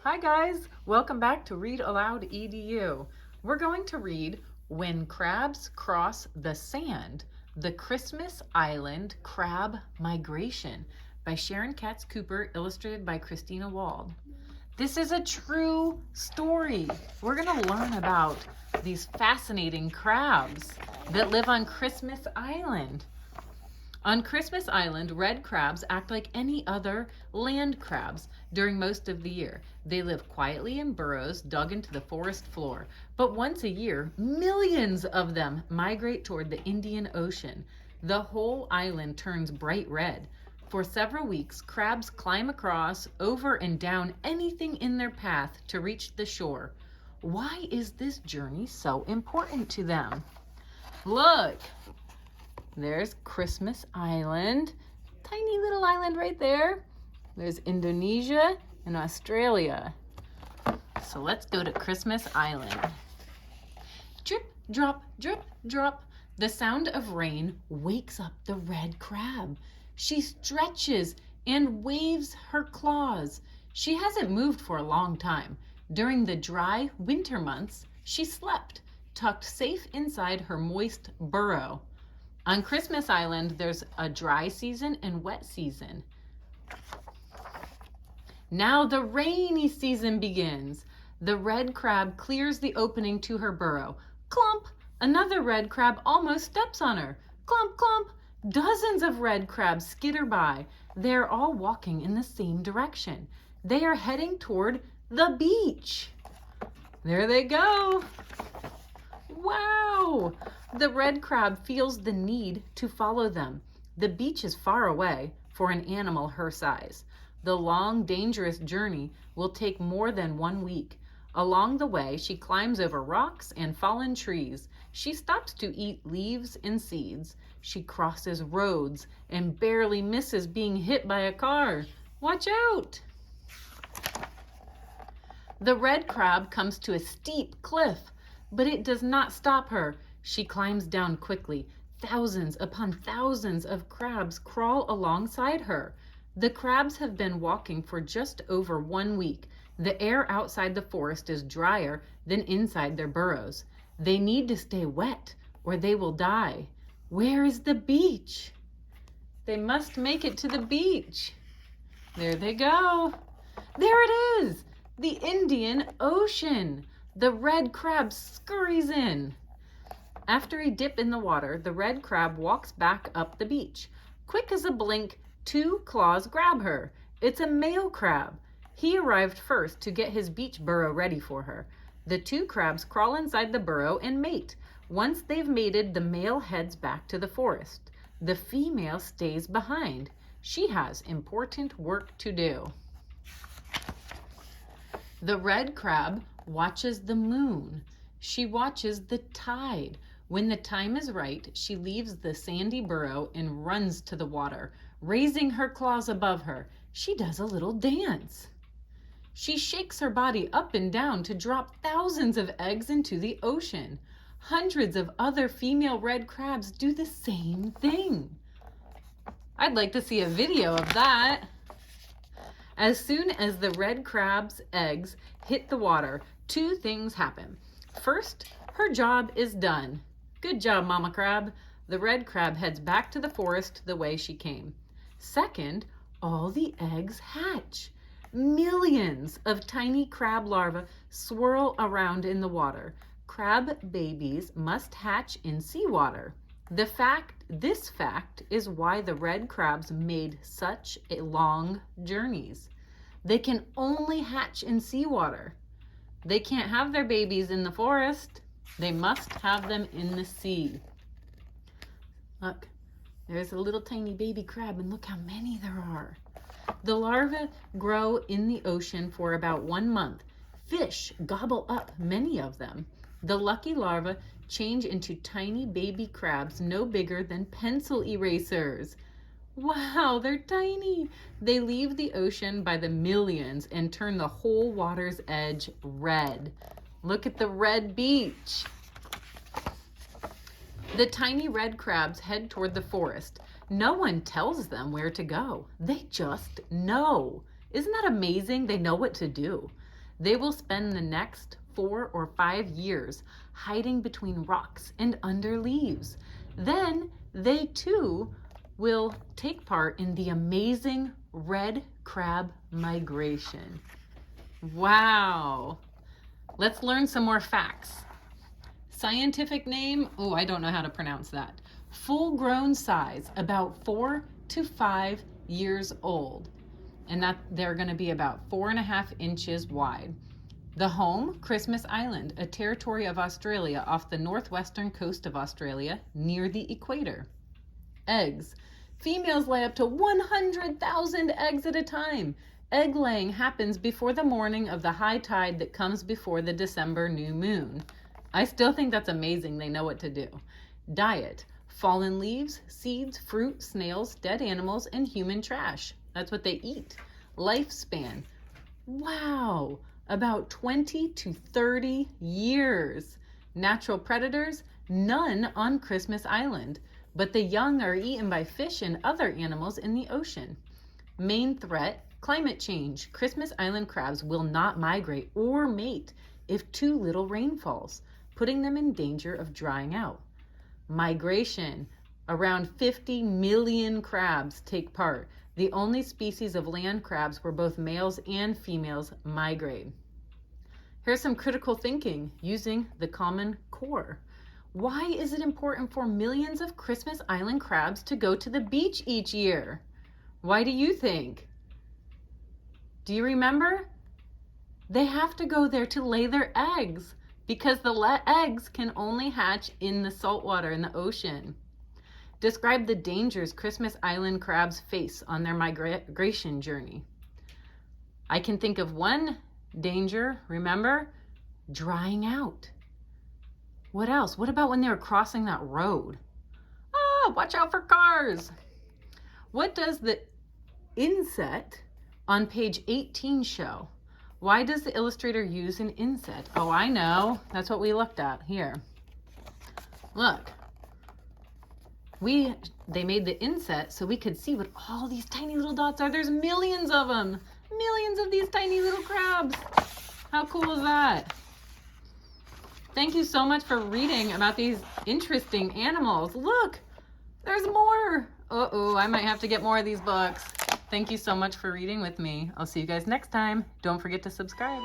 Hi guys, welcome back to Read Aloud EDU. We're going to read When Crabs Cross the Sand, The Christmas Island Crab Migration by Sharon Katz Cooper, illustrated by Christina Wald. This is a true story. We're going to learn about these fascinating crabs that live on Christmas Island. On Christmas Island, red crabs act like any other land crabs during most of the year. They live quietly in burrows dug into the forest floor. But once a year, millions of them migrate toward the Indian Ocean. The whole island turns bright red. For several weeks, crabs climb across, over, and down anything in their path to reach the shore. Why is this journey so important to them? Look! There's Christmas Island, tiny little island right there. There's Indonesia and Australia. So let's go to Christmas Island. Drip, drop, drip, drop. The sound of rain wakes up the red crab. She stretches and waves her claws. She hasn't moved for a long time. During the dry winter months, she slept, tucked safe inside her moist burrow. On Christmas Island, there's a dry season and wet season. Now the rainy season begins. The red crab clears the opening to her burrow. Clump! Another red crab almost steps on her. Clump, clump! Dozens of red crabs skitter by. They're all walking in the same direction. They are heading toward the beach. There they go. Wow! The red crab feels the need to follow them. The beach is far away for an animal her size. The long, dangerous journey will take more than 1 week. Along the way, she climbs over rocks and fallen trees. She stops to eat leaves and seeds. She crosses roads and barely misses being hit by a car. Watch out! The red crab comes to a steep cliff, but it does not stop her. She climbs down quickly. Thousands upon thousands of crabs crawl alongside her. The crabs have been walking for just over 1 week. The air outside the forest is drier than inside their burrows. They need to stay wet or they will die. Where is the beach? They must make it to the beach. There they go. There it is, the Indian Ocean. The red crab scurries in. After a dip in the water, the red crab walks back up the beach. Quick as a blink, 2 claws grab her. It's a male crab. He arrived first to get his beach burrow ready for her. The 2 crabs crawl inside the burrow and mate. Once they've mated, the male heads back to the forest. The female stays behind. She has important work to do. The red crab watches the moon. She watches the tide. When the time is right, she leaves the sandy burrow and runs to the water, raising her claws above her. She does a little dance. She shakes her body up and down to drop thousands of eggs into the ocean. Hundreds of other female red crabs do the same thing. I'd like to see a video of that. As soon as the red crab's eggs hit the water, 2 things happen. First, her job is done. Good job, Mama Crab. The red crab heads back to the forest the way she came. Second, all the eggs hatch. Millions of tiny crab larvae swirl around in the water. Crab babies must hatch in seawater. This fact is why the red crabs made such long journeys. They can only hatch in seawater. They can't have their babies in the forest. They must have them in the sea. Look, there's a little tiny baby crab, and look how many there are. The larvae grow in the ocean for about 1 month. Fish gobble up many of them. The lucky larvae change into tiny baby crabs no bigger than pencil erasers. Wow, they're tiny. They leave the ocean by the millions and turn the whole water's edge red. Look at the red beach. The tiny red crabs head toward the forest. No one tells them where to go. They just know. Isn't that amazing? They know what to do. They will spend the next 4 or 5 years hiding between rocks and under leaves. Then they too will take part in the amazing red crab migration. Wow. Let's learn some more facts. Scientific name, oh, I don't know how to pronounce that. Full grown size, about 4 to 5 years old. And that they're going to be about 4.5 inches wide. The home, Christmas Island, a territory of Australia off the northwestern coast of Australia near the equator. Eggs. Females lay up to 100,000 eggs at a time. Egg laying happens before the morning of the high tide that comes before the December new moon. I still think that's amazing. They know what to do. Diet. Fallen leaves, seeds, fruit, snails, dead animals, and human trash. That's what they eat. Lifespan. Wow. About 20 to 30 years. Natural predators, none on Christmas Island, but the young are eaten by fish and other animals in the ocean. Main threat, climate change. Christmas Island crabs will not migrate or mate if too little rain falls, putting them in danger of drying out. Migration, around 50 million crabs take part. The only species of land crabs where both males and females migrate. Here's some critical thinking using the Common Core. Why is it important for millions of Christmas Island crabs to go to the beach each year? Why do you think? Do you remember? They have to go there to lay their eggs because the eggs can only hatch in the saltwater in the ocean. Describe the dangers Christmas Island crabs face on their migration journey. I can think of one danger, remember? Drying out. What else? What about when they were crossing that road? Ah, watch out for cars. What does the inset on page 18 show? Why does the illustrator use an inset? Oh, I know. That's what we looked at here. Look. They made the inset so we could see what all these tiny little dots are. There's millions of them. Millions of these tiny little crabs. How cool is that? Thank you so much for reading about these interesting animals. Look, there's more. Uh-oh, I might have to get more of these books. Thank you so much for reading with me. I'll see you guys next time. Don't forget to subscribe.